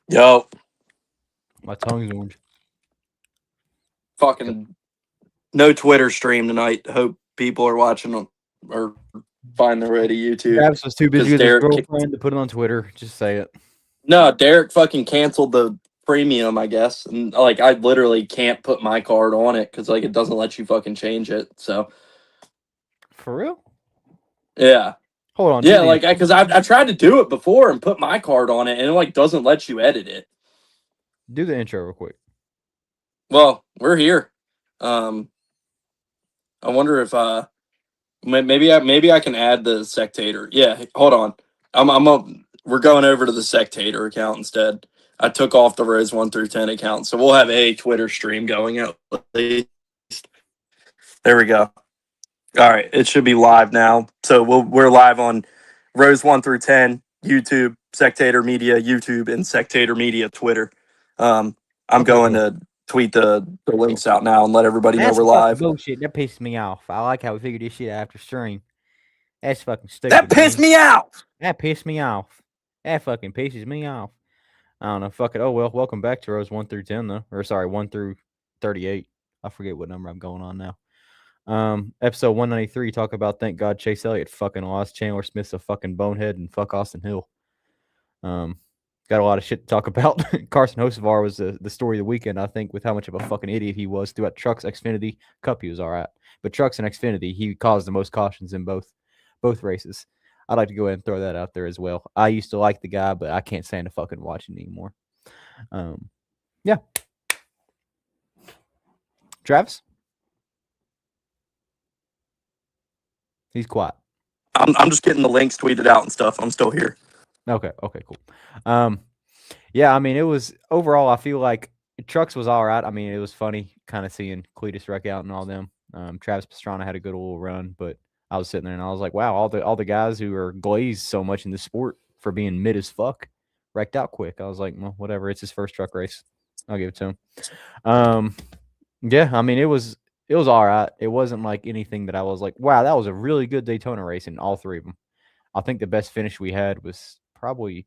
Yo, My tongue's orange. fucking no Twitter stream tonight. Hope people are watching or find the ready YouTube Travis was too because busy with his girlfriend to put it on Twitter. Just say it. No, Derek fucking canceled the premium, I guess, and like I literally can't put my card on it because like it doesn't let you fucking change it. So For real? yeah, Hold on. yeah, like because I tried to do it before and put my card on it, and it like doesn't let you edit it. Do the intro real quick. Well, we're here. Um, I wonder if maybe I can add the Sectator. Yeah, hold on. We're going over to the Sectator account instead. I took off the Rose 1 through 10 account, so we'll have a Twitter stream going at least. There we go. All right, it should be live now. So we're live on Rose 1 through 10, YouTube, Sectator Media, YouTube, and Sectator Media Twitter. I'm going to tweet the links out now and let everybody know we're live. Bullshit. That pissed me off. I like how we figured this shit out after stream. That's fucking stupid. That pissed me out. That pissed me off. That fucking pisses me off. I don't know. Fuck it. Oh well. Welcome back to Rose 1 through 10 though, or sorry, 1 through 38. I forget what number I'm going on now. Episode 193. Talk about thank God Chase Elliott fucking lost. Chandler Smith's a fucking bonehead and fuck Austin Hill. Got a lot of shit to talk about. Carson Hocevar was the story of the weekend, I think, with how much of a fucking idiot he was throughout Trucks, Xfinity, Cup. He was all right, but Trucks and Xfinity, he caused the most cautions in both races. I'd like to go ahead and throw that out there as well. I used to like the guy, but I can't stand to fucking watch him anymore. Yeah. Travis? He's quiet. I'm just getting the links tweeted out and stuff. I'm still here. Okay, cool. Yeah, I mean, it was overall, I feel like Trucks was all right. I mean, it was funny kind of seeing Cletus wreck out and all them. Travis Pastrana had a good little run, but I was sitting there and I was like, wow, all the guys who are glazed so much in the sport for being mid as fuck wrecked out quick. I was like, well, whatever. It's his first truck race. I'll give it to him. Yeah, I mean, it was all right. It wasn't like anything that I was like, wow, that was a really good Daytona race in all three of them. I think the best finish we had was probably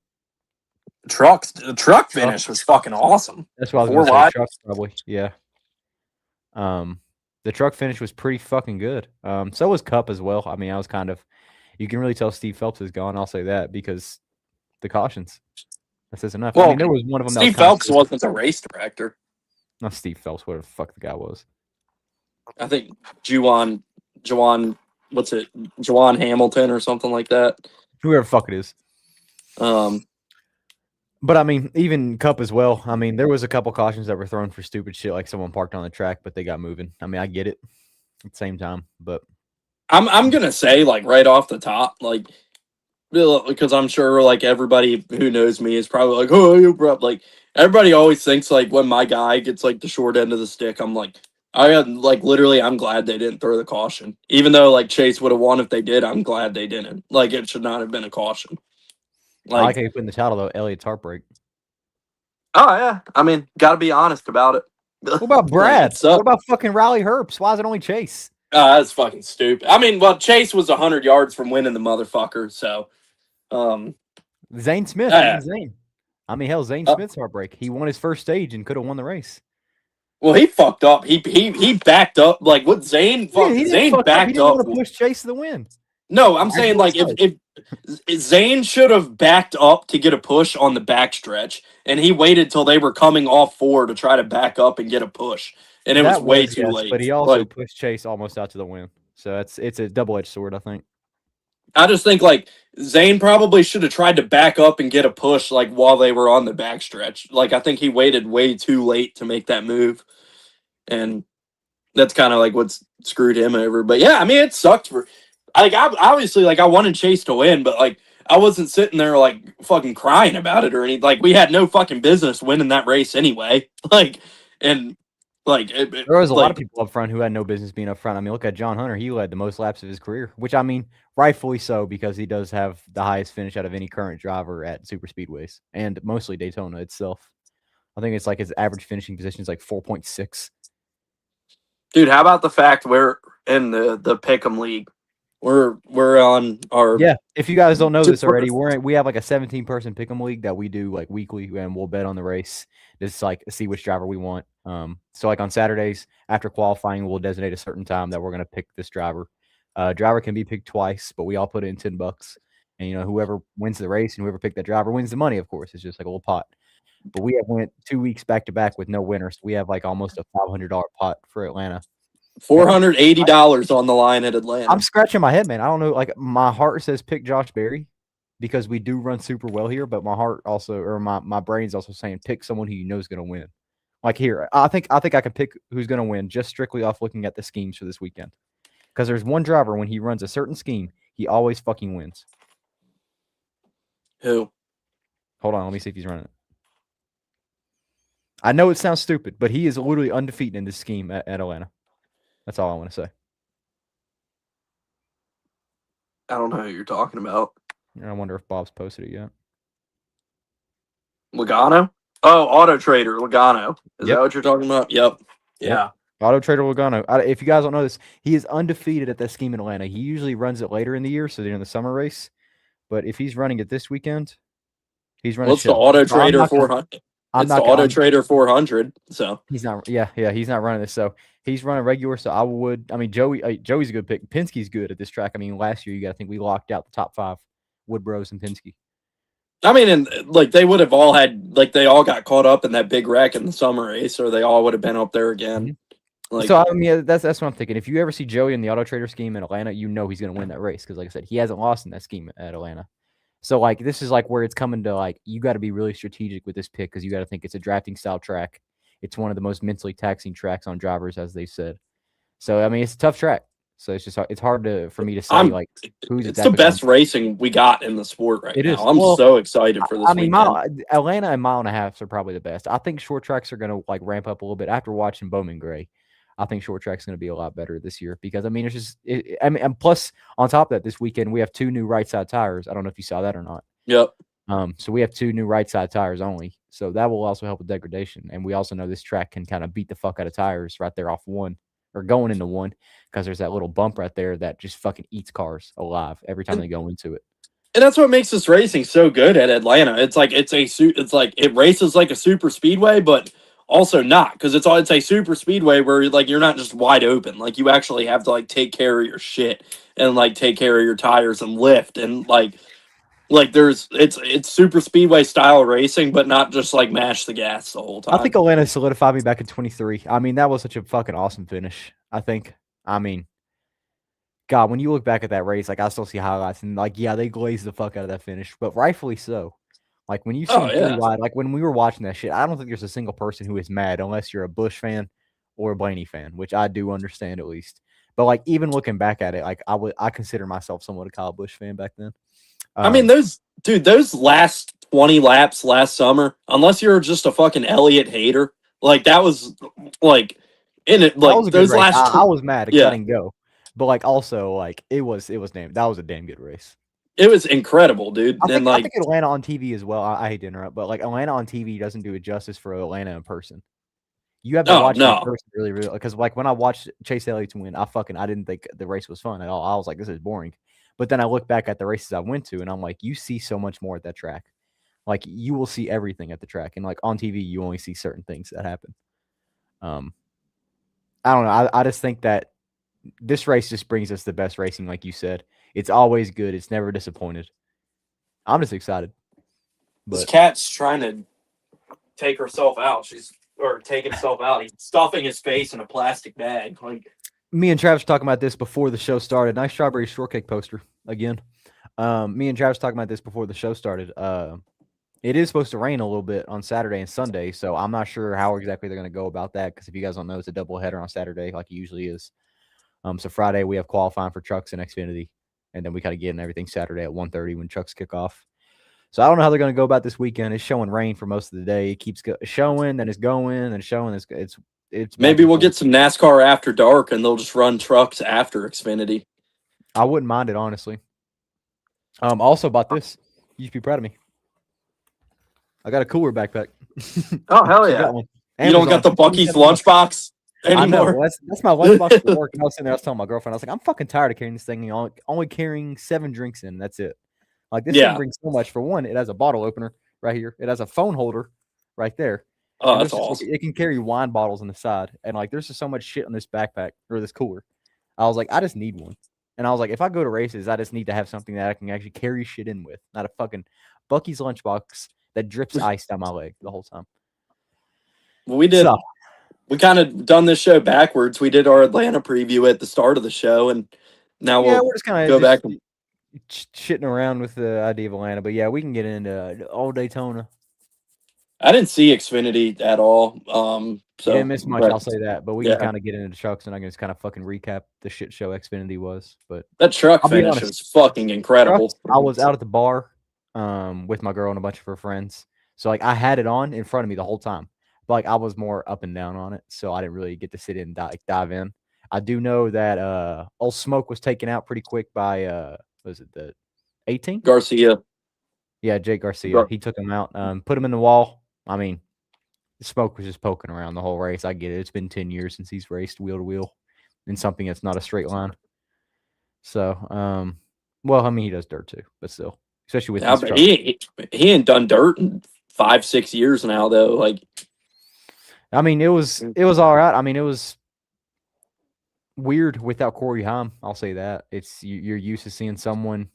the truck finish was fucking awesome. That's what I was going to say. Trucks probably, yeah. The truck finish was pretty fucking good. So was Cup as well. I mean, I was kind of, you can really tell Steve Phelps is gone. I'll say that because the cautions. That says enough. Well, I mean, there was one of them. Steve Phelps wasn't the race director. Not Steve Phelps. Whatever the fuck the guy was. I think Juwan, what's it? Juwan Hamilton or something like that. Whoever the fuck it is. But I mean, even Cup as well. I mean, there was a couple cautions that were thrown for stupid shit, like someone parked on the track, but they got moving. I mean, I get it at the same time, but I'm gonna say like right off the top, like because I'm sure like everybody who knows me is probably like, oh, you bro, like everybody always thinks like when my guy gets like the short end of the stick, I'm like, literally, I'm glad they didn't throw the caution, even though like Chase would have won if they did. I'm glad they didn't. Like it should not have been a caution. Like, I like how you put in the title though, Elliott's heartbreak. Oh yeah, I mean, got to be honest about it. What about Brad? What about fucking Riley Herbst? Why is it only Chase? That's fucking stupid. I mean, well, Chase was 100 yards from winning the motherfucker, so. Zane Smith. Zane. I mean, hell, Zane Smith's heartbreak. He won his first stage and could have won the race. Well, he fucked up. He backed up. Like what Zane? Zane backed up. He didn't want to push Chase to the win. No, I'm saying like if Zane should have backed up to get a push on the backstretch, and he waited till they were coming off 4 to try to back up and get a push, and it was way too late. But he also pushed Chase almost out to the win, so it's a double-edged sword, I think. I just think like Zane probably should have tried to back up and get a push like while they were on the backstretch. Like I think he waited way too late to make that move, and that's kind of like what's screwed him over. But yeah, I mean it sucked for. Like obviously, like I wanted Chase to win, but like I wasn't sitting there like fucking crying about it or anything. Like we had no fucking business winning that race anyway. Like and like there was a lot of people up front who had no business being up front. I mean, look at John Hunter; he led the most laps of his career, which I mean, rightfully so because he does have the highest finish out of any current driver at super speedways and mostly Daytona itself. I think it's like his average finishing position is like 4.6. Dude, how about the fact we're in the Pick'em League? We're on our Yeah, if you guys don't know this already, we have like a 17-person pick'em league that we do like weekly, and we'll bet on the race. Just like see which driver we want. So like on Saturdays after qualifying, we'll designate a certain time that we're gonna pick this driver. Driver can be picked twice, but we all put in $10, and whoever wins the race and whoever picked that driver wins the money. Of course, it's just like a little pot. But we have went 2 weeks back to back with no winners. So we have like almost a $500 pot for Atlanta. $480 on the line at Atlanta. I'm scratching my head, man. I don't know. Like my heart says pick Josh Berry because we do run super well here, but my heart also, or my brain's also saying pick someone who you know is going to win. Like here, I think I can pick who's going to win just strictly off looking at the schemes for this weekend. Because there's one driver when he runs a certain scheme, he always fucking wins. Who? Hold on, let me see if he's running it. I know it sounds stupid, but he is literally undefeated in this scheme at Atlanta. That's all I want to say. I don't know who you're talking about. I wonder if Bob's posted it yet. Logano? Oh, Auto Trader Logano. Is Yep. that what you're talking about? Yep. Yeah. Auto Trader Logano. If you guys don't know this, he is undefeated at that scheme in Atlanta. He usually runs it later in the year, so during the summer race. But if he's running it this weekend, he's running. What's the Auto Trader 400? It's the Auto Trader 400. So he's not. Yeah, he's not running this. So he's running regular. So I mean, Joey's a good pick. Penske's good at this track. I mean, last year you got to think we locked out the top 5, Woodbros and Penske. I mean, and like they would have all had, like they all got caught up in that big wreck in the summer race, or they all would have been up there again. Mm-hmm. Like, so I mean, that's what I'm thinking. If you ever see Joey in the Auto Trader scheme in Atlanta, you know he's going to win that race because, like I said, he hasn't lost in that scheme at Atlanta. So like this is like where it's coming to like you got to be really strategic with this pick because you got to think it's a drafting style track. It's one of the most mentally taxing tracks on drivers, as they said. So I mean, it's a tough track. So it's hard for me to say like who's it's the best racing we got in the sport right now. I'm so excited for this. I mean, Atlanta and mile and a half are probably the best. I think short tracks are going to like ramp up a little bit after watching Bowman Gray. I think short track's going to be a lot better this year because I mean it's just and plus on top of that this weekend we have 2 new right side tires. I don't know if you saw that or not. Yep. So we have 2 new right side tires only. So that will also help with degradation. And we also know this track can kind of beat the fuck out of tires right there off 1 or going into 1 because there's that little bump right there that just fucking eats cars alive every time they go into it. And that's what makes this racing so good at Atlanta. It's like it races like a super speedway, but also not because it's a super speedway where like you're not just wide open. Like you actually have to like take care of your shit and like take care of your tires and lift and like it's super speedway style racing, but not just like mash the gas the whole time. I think Atlanta solidified me back in 23. I mean, that was such a fucking awesome finish. I think. I mean, God, when you look back at that race, like I still see highlights and like, yeah, they glazed the fuck out of that finish, but rightfully so. Like when you see wide, like when we were watching that shit, I don't think there's a single person who is mad unless you're a Busch fan or a Blaney fan, which I do understand at least. But like even looking back at it, like I consider myself somewhat a Kyle Busch fan back then. I mean, those last 20 laps last summer, unless you're just a fucking Elliott hater, like that was like in it. Like those last, I was mad because I didn't go, but like also like that was a damn good race. It was incredible, dude. I think Atlanta on TV as well. I hate to interrupt, but like Atlanta on TV doesn't do it justice for Atlanta in person. You have to watch it in person really, really, because like when I watched Chase Elliott win, I didn't think the race was fun at all. I was like, this is boring. But then I look back at the races I went to, and I'm like, you see so much more at that track. Like you will see everything at the track, and like on TV, you only see certain things that happen. I don't know. I just think that this race just brings us the best racing, like you said. It's always good. It's never disappointed. I'm just excited. This cat's trying to take herself out. She's taking herself out. He's stuffing his face in a plastic bag. Like me and Travis talking about this before the show started. Nice strawberry shortcake poster again. Me and Travis talking about this before the show started. It is supposed to rain a little bit on Saturday and Sunday, so I'm not sure how exactly they're going to go about that. Because if you guys don't know, it's a doubleheader on Saturday, like it usually is. So Friday we have qualifying for trucks and Xfinity, and then we kind of get in everything Saturday at 1:30 when trucks kick off. So I don't know how they're going to go about this weekend. It's showing rain for most of the day. It keeps showing, then it's going, and showing. It's maybe we'll get some NASCAR after dark, and they'll just run trucks after Xfinity. I wouldn't mind it, honestly. Also about this, you should be proud of me. I got a cooler backpack. Oh hell yeah! You don't got the Buc-ee's lunchbox? I know. anymore. That's my lunchbox for work. And I was sitting there, I was telling my girlfriend, I was like, I'm fucking tired of carrying this thing. Only carrying 7 drinks in. That's it. Like this thing Yeah. brings so much. For one, it has a bottle opener right here. It has a phone holder right there. Oh, And that's there's just like, awesome. it can carry wine bottles on the side. And like there's just so much shit on this backpack or this cooler. I was like, I just need one. And I was like, if I go to races, I just need to have something that I can actually carry shit in with, not a fucking Bucky's lunchbox that drips ice down my leg the whole time. Well, we So kind of done this show backwards. We did our Atlanta preview at the start of the show, and now yeah, we'll we're just kind go of back. just shitting around with the idea of Atlanta. But yeah, we can get into all Daytona. I didn't see Xfinity at all. You So, didn't miss much, but I'll say that. But we can yeah, kind of get into the trucks, and I can just kind of fucking recap the shit show Xfinity was. But that truck I'll be finish honest, was fucking trucks. incredible. I was out at the bar, with my girl and a bunch of her friends. So like I had it on in front of me the whole time, but like I was more up and down on it, so I didn't really get to sit in and dive in. I do know that Old Smoke was taken out pretty quick by was it the 18? Garcia. Yeah, Jake Garcia. He took him out, put him in the wall. I mean, Smoke was just poking around the whole race. I get it. It's been 10 years since he's raced wheel to wheel in something that's not a straight line. So, well, I mean, he does dirt too, but still, especially with Yeah, these but trucks. he ain't done dirt in 5-6 years now though. Like, I mean, it was all right. I mean, it was weird without Corey Haim. I'll say that. It's you're used to seeing someone.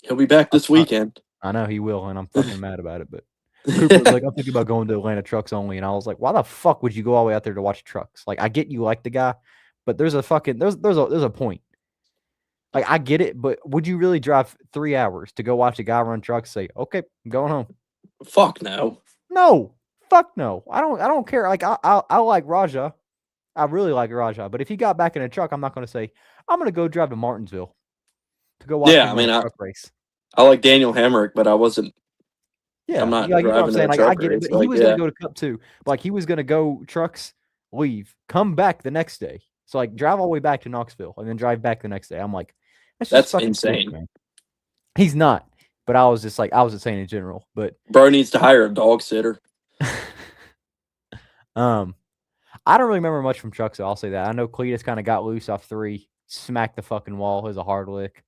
he'll be back this weekend. I know he will, and I'm fucking mad about it. But Cooper was like, I'm thinking about going to Atlanta trucks only, and I was like, why the fuck would you go all the way out there to watch trucks? Like, I get you like the guy, but there's a point. Like, I get it, but would you really drive 3 hours to go watch a guy run trucks? Say, okay, I'm going home. Fuck no. No, fuck no. I don't care. Like, I like Raja. I really like Raja, but if he got back in a truck, I'm not going to say I'm going to go drive to Martinsville to go watch Yeah, I him run mean, a truck race. I like Daniel Hemrick, but I wasn't. Yeah, I'm not like, you know what I'm driving saying? a Like, I truck get it, race. but he Like, was going yeah, to go to Cup 2. Like, he was going to go trucks, leave, come back the next day. So, like, drive all the way back to Knoxville and then drive back the next day. I'm like, that's just that's fucking stupid, insane. man. He's not, but I was just saying in general. But Bro needs to hire a dog sitter. I don't really remember much from trucks, so I'll say that. I know Cletus kind of got loose off 3, smacked the fucking wall. It was a hard lick.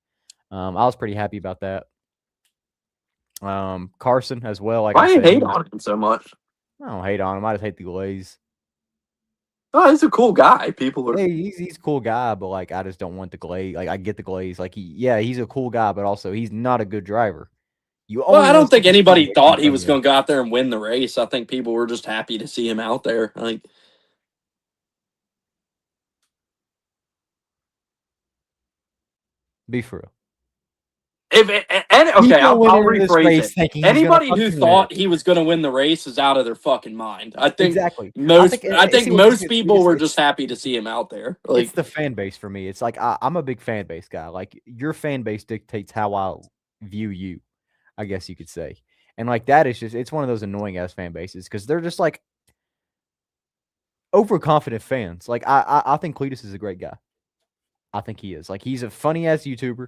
I was pretty happy about that. Carson as well. Like Why I do you said, hate on him so much? I don't hate on him. I just hate the glaze. Oh, he's a cool guy. People are. Yeah, he's a cool guy, but like I just don't want the glaze. Like I get the glaze. Like he's a cool guy, but also he's not a good driver. You Well, only I know don't think super speed anybody what thought he's he done was yet. going to go out there and win the race. I think people were just happy to see him out there. Like, Be for real. okay, I'll rephrase it. Anybody who thought he was going to win the race is out of their fucking mind. I think exactly. I think most people were just happy to see him out there. Like, it's the fan base for me. It's like I'm a big fan base guy. Like your fan base dictates how I view you, I guess you could say. And like that is just it's one of those annoying ass fan bases because they're just like overconfident fans. Like I think Cletus is a great guy. I think he is. Like he's a funny ass YouTuber.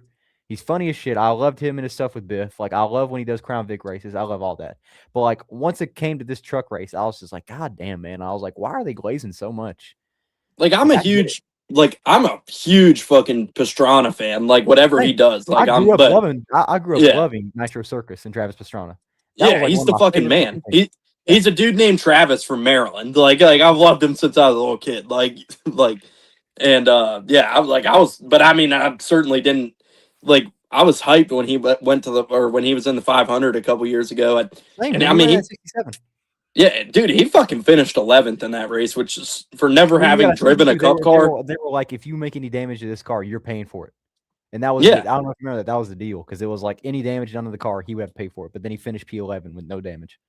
He's funny as shit. I loved him and his stuff with Biff. Like I love when he does Crown Vic races. I love all that. But like once it came to this truck race, I was just like, God damn, man. I was like, why are they glazing so much? I'm a huge fucking Pastrana fan. Like whatever he does. Like I grew up loving Nitro Circus and Travis Pastrana. Yeah, he's the fucking man. He's a dude named Travis from Maryland. Like I've loved him since I was a little kid. And but I mean, I certainly didn't I was hyped when he went to when he was in the 500 a couple years ago. And I mean, he 67. Yeah, dude, he fucking finished 11th in that race, which is for never having driven a cup car. They were like, if you make any damage to this car, you're paying for it. And that was I don't know if you remember that was the deal because it was like any damage done to the car, he would have to pay for it. But then he finished P11 with no damage.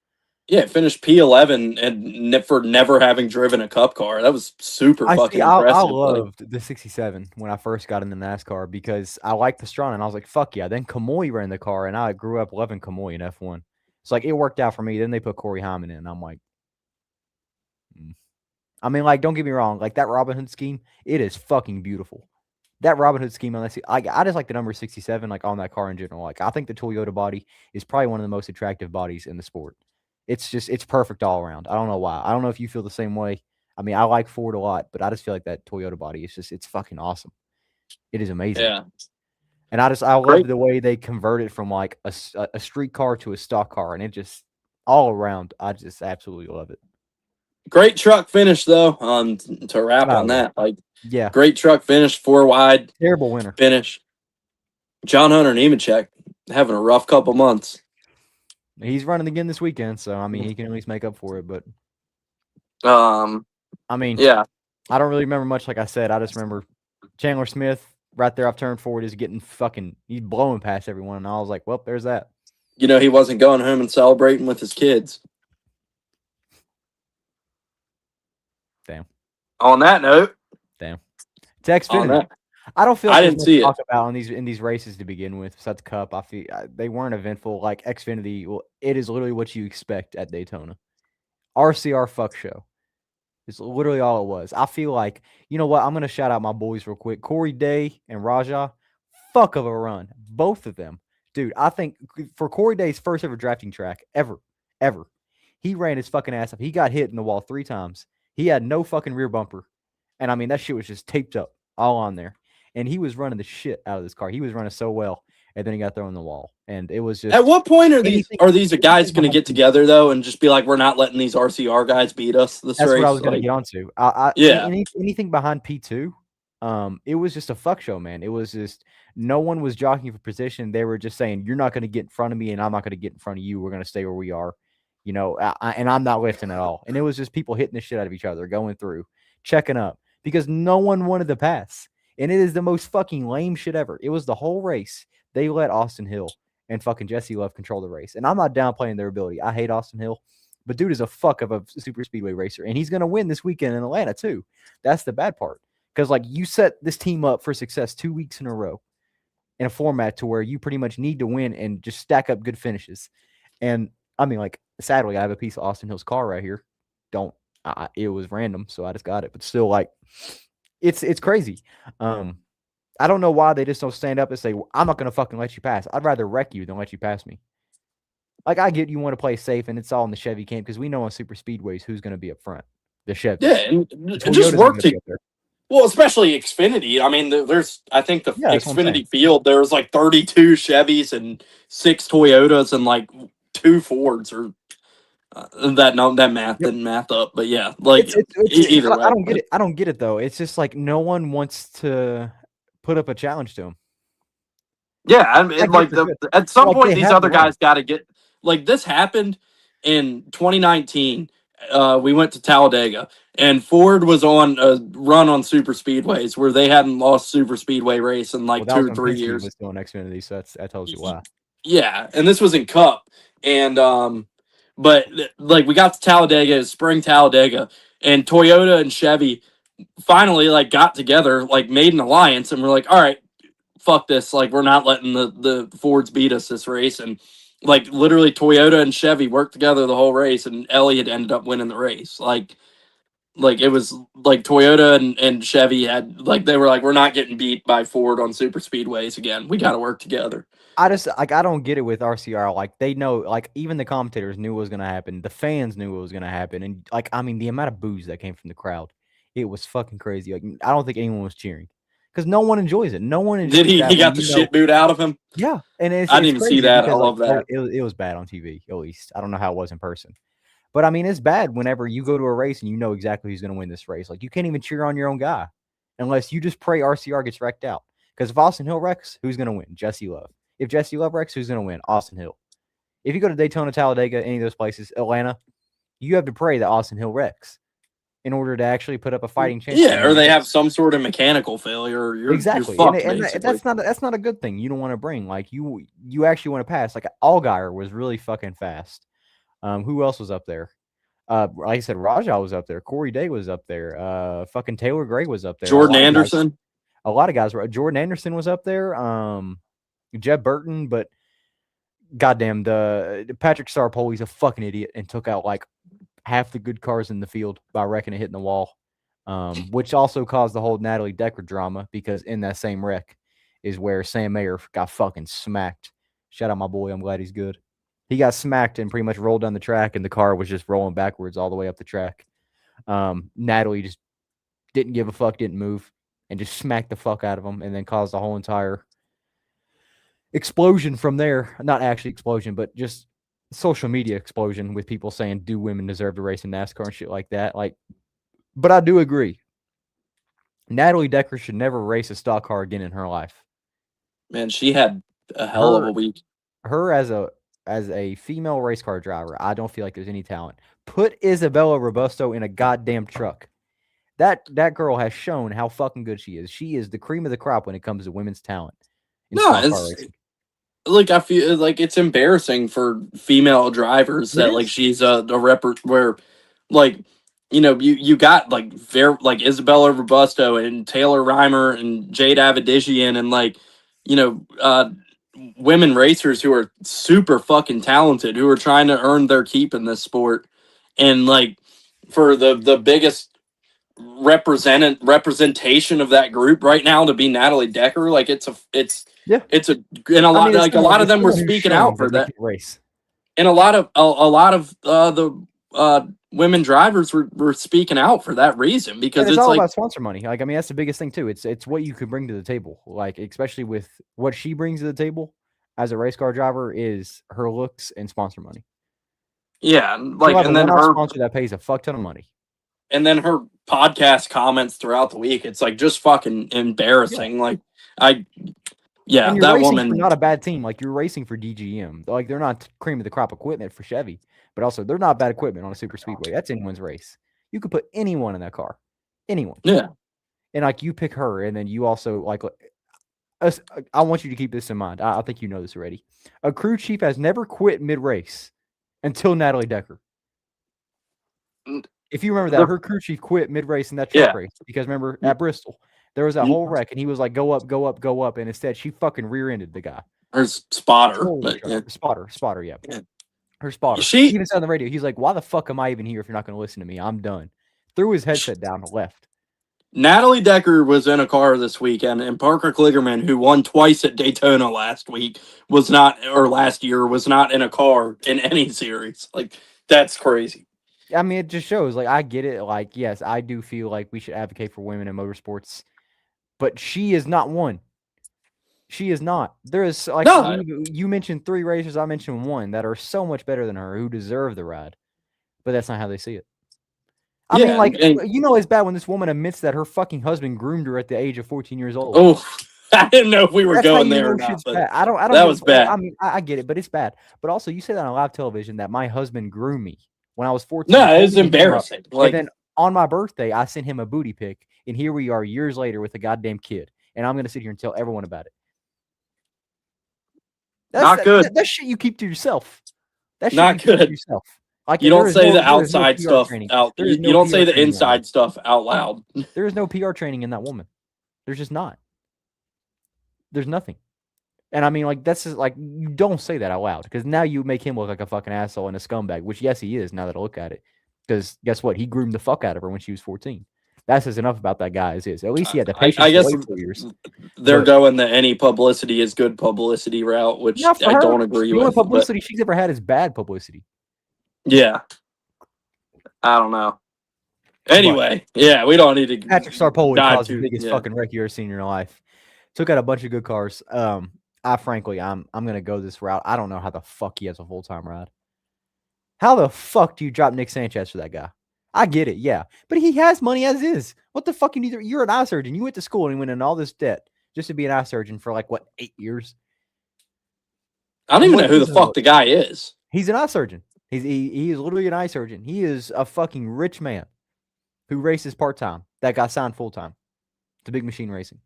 Yeah, finished P11 and for never having driven a cup car. That was super fucking impressive. I loved the 67 when I first got into NASCAR because I liked Pastrana and I was like, fuck yeah. Then Kamui ran the car and I grew up loving Kamui in F1. So like it worked out for me. Then they put Corey Haim in and I'm like, I mean, like, don't get me wrong. Like that Robin Hood scheme, it is fucking beautiful. That Robin Hood scheme on that, I just like the number 67, like on that car in general. Like I think the Toyota body is probably one of the most attractive bodies in the sport. It's perfect all around. I don't know why. I don't know if you feel the same way. I mean, I like Ford a lot, but I just feel like that Toyota body is it's fucking awesome. It is amazing. Yeah. And I love Great the way they converted from like a street car to a stock car, and it just all around, I just absolutely love it. Great truck finish though. To wrap on Oh yeah, that, like yeah. great truck finish, 4 wide Terrible winner. finish. John Hunter Nemechek having a rough couple months. He's running again this weekend, so I mean he can at least make up for it. But I mean, Yeah. I don't really remember much. Like I said, I just remember Chandler Smith right there off turn forward is getting he's blowing past everyone, and I was like, well, there's that. You know, he wasn't going home and celebrating with his kids. Damn. On that note, Damn. It's Xfinity. I don't feel like I there's didn't much see to it. talk about in these races to begin with. Besides Cup, I feel they weren't eventful. Like Xfinity, well, it is literally what you expect at Daytona. RCR fuck show. It's literally all it was. I feel like, you know what? I'm gonna shout out my boys real quick. Corey Day and Raja, fuck of a run, both of them, dude. I think for Corey Day's first ever drafting track ever, he ran his fucking ass up. He got hit in the wall 3 times. He had no fucking rear bumper, and I mean that shit was just taped up all on there. And he was running the shit out of this car. He was running so well, and then he got thrown in the wall, and it was just. At what point are these guys going to behind get together though and just be like, we're not letting these RCR guys beat us this That's race? what I was going to Like, get onto. yeah. Anything behind P2, it was just a fuck show, man. It was just no one was jockeying for position. They were just saying, "You're not going to get in front of me, and I'm not going to get in front of you. We're going to stay where we are." You know, and I'm not lifting at all. And it was just people hitting the shit out of each other, going through, checking up, because no one wanted to pass. And it is the most fucking lame shit ever. It was the whole race. They let Austin Hill and fucking Jesse Love control the race. And I'm not downplaying their ability. I hate Austin Hill. But dude is a fuck of a super speedway racer. And he's going to win this weekend in Atlanta too. That's the bad part. Because like you set this team up for success 2 weeks in a row in a format to where you pretty much need to win and just stack up good finishes. And I mean, like, sadly, I have a piece of Austin Hill's car right here. It was random, so I just got it. But still, like, it's crazy. I don't know why they just don't stand up and say, well, I'm not going to fucking let you pass. I'd rather wreck you than let you pass me. Like, I get you want to play safe, and it's all in the Chevy camp because we know on super speedways who's going to be up front. The Chevy. Yeah, and it just worked. Well, especially Xfinity. I mean, I think the Xfinity field, there was like 32 Chevys and 6 Toyotas and like 2 Fords or that math didn't math up. But yeah, like either way. I don't get it. I don't get it though. It's just like no one wants to put up a challenge to him. Yeah, I mean, like at some point, these other guys got to get like this happened in 2019. We went to Talladega, and Ford was on a run on super speedways where they hadn't lost super speedway race in like 2 or 3 years. Was still Xfinity, so that tells you why. Yeah, and this was in Cup, and but like we got to Talladega, spring Talladega, and Toyota and Chevy finally like got together, like made an alliance, and we're like, all right, fuck this, like we're not letting the Fords beat us this race. And like literally Toyota and Chevy worked together the whole race, and Elliott ended up winning the race. Like it was like Toyota and Chevy had like they were like, we're not getting beat by Ford on super speedways again. We got to work together. I just like I don't get it with RCR. Like they know, like even the commentators knew what was gonna happen. The fans knew what was gonna happen, and like I mean, the amount of boos that came from the crowd, it was fucking crazy. Like I don't think anyone was cheering because no one enjoys it. No one enjoys. Did he got the shit booed out of him? Yeah, and I didn't even see that. I love that. It was bad on TV. At least I don't know how it was in person. But I mean, it's bad whenever you go to a race and you know exactly who's going to win this race. Like you can't even cheer on your own guy unless you just pray RCR gets wrecked out. Because if Austin Hill wrecks, who's going to win? Jesse Love. If Jesse Love wrecks, who's going to win? Austin Hill. If you go to Daytona, Talladega, any of those places, Atlanta, you have to pray that Austin Hill wrecks in order to actually put up a fighting chance. Yeah, or they have some sort of mechanical failure. You're exactly, you're fucked, and that's not a good thing. You don't want to bring like you actually want to pass. Like Allgaier was really fucking fast. Who else was up there? Like I said, Rajah was up there. Corey Day was up there. Fucking Taylor Gray was up there. Jordan Anderson. A lot of guys were. Jordan Anderson was up there. Jeb Burton, but goddamn, the Patrick Starpole, he's a fucking idiot and took out like half the good cars in the field by wrecking and hitting the wall. Which also caused the whole Natalie Decker drama because in that same wreck is where Sam Mayer got fucking smacked. Shout out my boy. I'm glad he's good. He got smacked and pretty much rolled down the track, and the car was just rolling backwards all the way up the track. Natalie just didn't give a fuck, didn't move, and just smacked the fuck out of him, and then caused a whole entire explosion from there. Not actually explosion, but just social media explosion with people saying, "Do women deserve to race in NASCAR?" and shit like that. Like, but I do agree. Natalie Decker should never race a stock car again in her life. Man, she had a hell of a week. Her as a female race car driver, I don't feel like there's any talent. Put Isabella Robusto in a goddamn truck. That girl has shown how fucking good she is. She is the cream of the crop when it comes to women's talent in stock car racing. Like, I feel like it's embarrassing for female drivers that like she's a where, like, you know, you got like Isabella Robusto and Taylor Reimer and Jade Avedissian and like, you know, women racers who are super fucking talented, who are trying to earn their keep in this sport. And like, for the biggest representation of that group right now to be Natalie Decker, like it's a and a lot, like a lot of them were speaking out for that race, and a lot of the women drivers were speaking out for that reason, because it's all like about sponsor money. Like, I mean, that's the biggest thing too. It's what you could bring to the table, like especially with what she brings to the table as a race car driver is her looks and sponsor money. Yeah, like, and then her sponsor that pays a fuck ton of money. And then her podcast comments throughout the week, it's like just fucking embarrassing. Like, and that woman, for not a bad team. Like, you're racing for DGM. Like, they're not cream of the crop equipment for Chevy, but also they're not bad equipment on a super speedway. That's anyone's race. You could put anyone in that car, anyone. Yeah. And like, you pick her, and then you also like. I want you to keep this in mind. I think you know this already. A crew chief has never quit mid-race until Natalie Decker. If you remember that, her crew chief quit mid-race in that truck race, because remember at Bristol, there was that whole wreck, and he was like, go up, go up, go up, and instead she fucking rear-ended the guy. Her spotter. Spotter, yeah. Her spotter. He even said on the radio, he's like, why the fuck am I even here if you're not going to listen to me? I'm done. Threw his headset down and left. Natalie Decker was in a car this weekend, and Parker Kligerman, who won twice at Daytona last year, was not in a car in any series. Like, that's crazy. I mean, it just shows, like, I get it. Like, yes, I do feel like we should advocate for women in motorsports, but she is not one. She is not. There is, like, you mentioned 3 racers, I mentioned 1 that are so much better than her, who deserve the ride, but that's not how they see it. I mean, like, you know, it's bad when this woman admits that her fucking husband groomed her at the age of 14 years old. Oh, I didn't know if we were going there or not. But I don't. That was bad. I mean, I get it, but it's bad. But also, you say that on live television that my husband groomed me when I was 14. No, it's embarrassing. Like, and then on my birthday, I sent him a booty pic, and here we are years later with a goddamn kid, and I'm going to sit here and tell everyone about it. Not good. That shit you keep to yourself. That's not good. Keep to yourself. Like, you don't say the outside stuff out. You don't say the inside stuff out loud. There is no PR training in that woman. There's just not. There's nothing. And I mean, like, that's just, like, you don't say that out loud, because now you make him look like a fucking asshole and a scumbag, which, yes, he is, now that I look at it. Because guess what? He groomed the fuck out of her when she was 14. That says enough about that guy as is. At least he had the patience I guess to wait 4 years. They're going the any publicity is good publicity route, which I don't agree with. The only publicity she's ever had is bad publicity. Yeah. I don't know. Anyway, we don't need to. Patrick Sarpoli caused the biggest fucking wreck you ever seen in your life. Took out a bunch of good cars. Frankly, I'm gonna go this route. I don't know how the fuck he has a full-time ride. How the fuck do you drop Nick Sanchez for that guy? I get it, yeah, but he has money as is. What the fuck? You're an eye surgeon. You went to school and went in all this debt just to be an eye surgeon for like what, 8 years? I don't even know who the fuck the guy is. He's an eye surgeon. He is literally an eye surgeon. He is a fucking rich man who races part-time that got signed full-time to Big Machine Racing.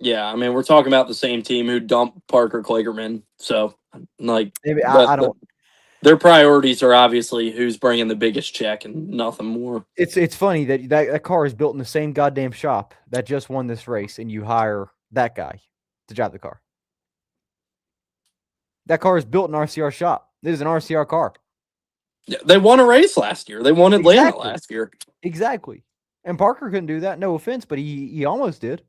Yeah, I mean, we're talking about the same team who dumped Parker Kligerman. So, like, I don't. Their priorities are obviously who's bringing the biggest check and nothing more. It's funny that car is built in the same goddamn shop that just won this race, and you hire that guy to drive the car. That car is built in an RCR shop. This is an RCR car. Yeah, they won a race last year. They won Atlanta last year. Exactly. And Parker couldn't do that. No offense, but he almost did.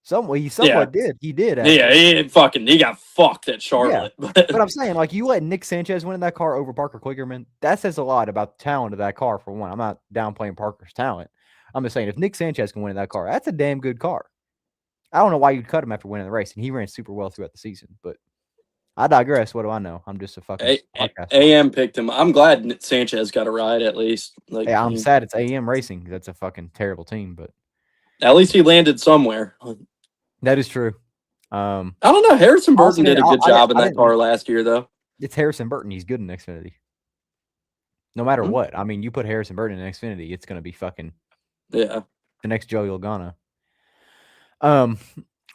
He somewhat did. He did, Yeah, actually. he got fucked at Charlotte. Yeah. But I'm saying, like, you let Nick Sanchez win in that car over Parker Kligerman, that says a lot about the talent of that car, for one. I'm not downplaying Parker's talent. I'm just saying, if Nick Sanchez can win in that car, that's a damn good car. I don't know why you'd cut him after winning the race, and he ran super well throughout the season. But I digress. What do I know? I'm just a fucking podcaster. AM picked him. I'm glad Sanchez got a ride at least. Like, hey, I'm sad it's AM Racing. That's a fucking terrible team, but at least he landed somewhere. that is true. I don't know. Harrison Burton did a good job in that car last year, though. It's Harrison Burton. He's good in Xfinity. No matter what. I mean, you put Harrison Burton in Xfinity, it's going to be fucking the next Joey Logano.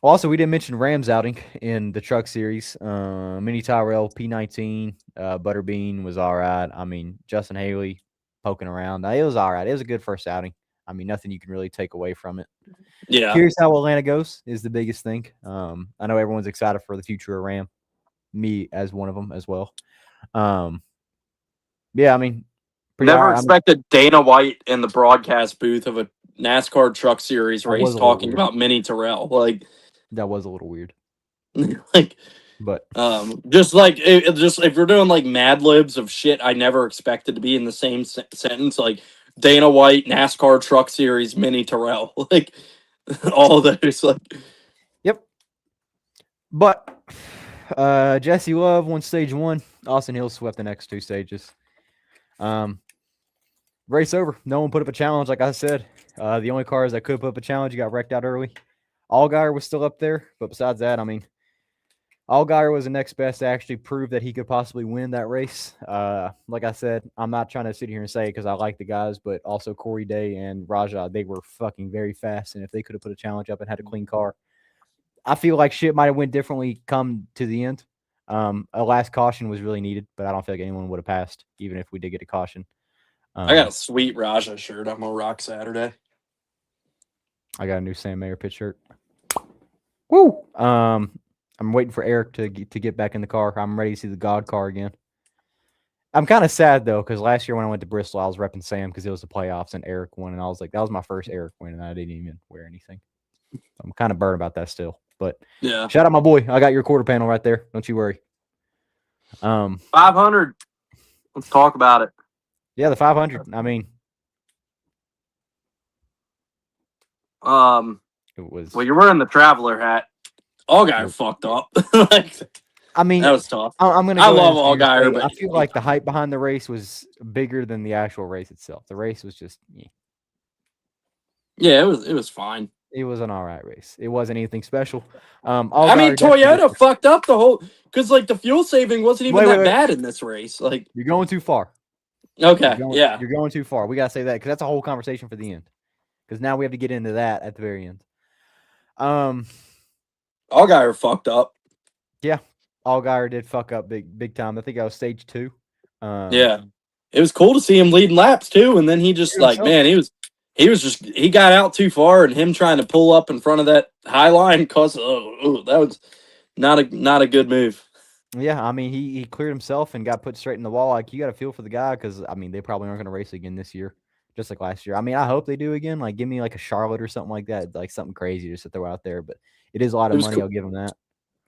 Also, we didn't mention Ram's outing in the Truck Series. Mini Tyrell, P19, Butterbean was all right. I mean, Justin Haley poking around. It was all right. It was a good first outing. I mean, nothing you can really take away from it. Yeah. Curious how Atlanta goes is the biggest thing. I know everyone's excited for the future of Ram. Me as one of them as well. Yeah, I mean, never expected Dana White in the broadcast booth of a NASCAR Truck Series race talking about Mini Terrell. Like, that was a little weird. Like, but just if you're doing like Mad Libs of shit I never expected to be in the same sentence, like Dana White NASCAR Truck Series Mini Terrell, like all those, like. Yep. But Jesse Love won stage 1. Austin Hill swept the next 2 stages. Race over. No one put up a challenge, like I said. The only cars that could put up a challenge got wrecked out early. Allgaier was still up there, but besides that, I mean, Allgaier was the next best to actually prove that he could possibly win that race. Like I said, I'm not trying to sit here and say it because I like the guys, but also Corey Day and Raja, they were fucking very fast, and if they could have put a challenge up and had a clean car, I feel like shit might have went differently come to the end. A last caution was really needed, but I don't feel like anyone would have passed, even if we did get a caution. I got a sweet Raja shirt I'm going to rock Saturday. I got a new Sam Mayer pit shirt. Woo! I'm waiting for Eric to get back in the car. I'm ready to see the God car again. I'm kind of sad, though, because last year when I went to Bristol, I was repping Sam because it was the playoffs, and Eric won, and I was like, that was my first Eric win, and I didn't even wear anything. I'm kind of burned about that still. But yeah, shout out my boy. I got your quarter panel right there. Don't you worry. 500. Let's talk about it. Yeah, the 500. I mean, it was. Well, you're wearing the Traveler hat. Allgaier fucked up. Like, I mean, that was tough. I'm gonna. I love Allgaier, but I feel like the hype behind the race was bigger than the actual race itself. The race was just. Yeah, it was fine. It was an all right race. It wasn't anything special. I mean, Toyota fucked up the whole because like the fuel saving wasn't even that bad in this race. Like, you're going too far. Okay, you're going too far. We gotta say that because that's a whole conversation for the end. Because now we have to get into that at the very end. Allgaier fucked up. Yeah, Allgaier did fuck up big time. I think that was stage 2. Yeah, it was cool to see him leading laps too, and then he just he got out too far, and him trying to pull up in front of that high line caused that was not a good move. Yeah, I mean he cleared himself and got put straight in the wall. Like, you got to feel for the guy because I mean they probably aren't going to race again this year, just like last year. I mean I hope they do again. Like, give me like a Charlotte or something like that, like something crazy just to throw out there. But it is a lot of money. Cool. I'll give him that.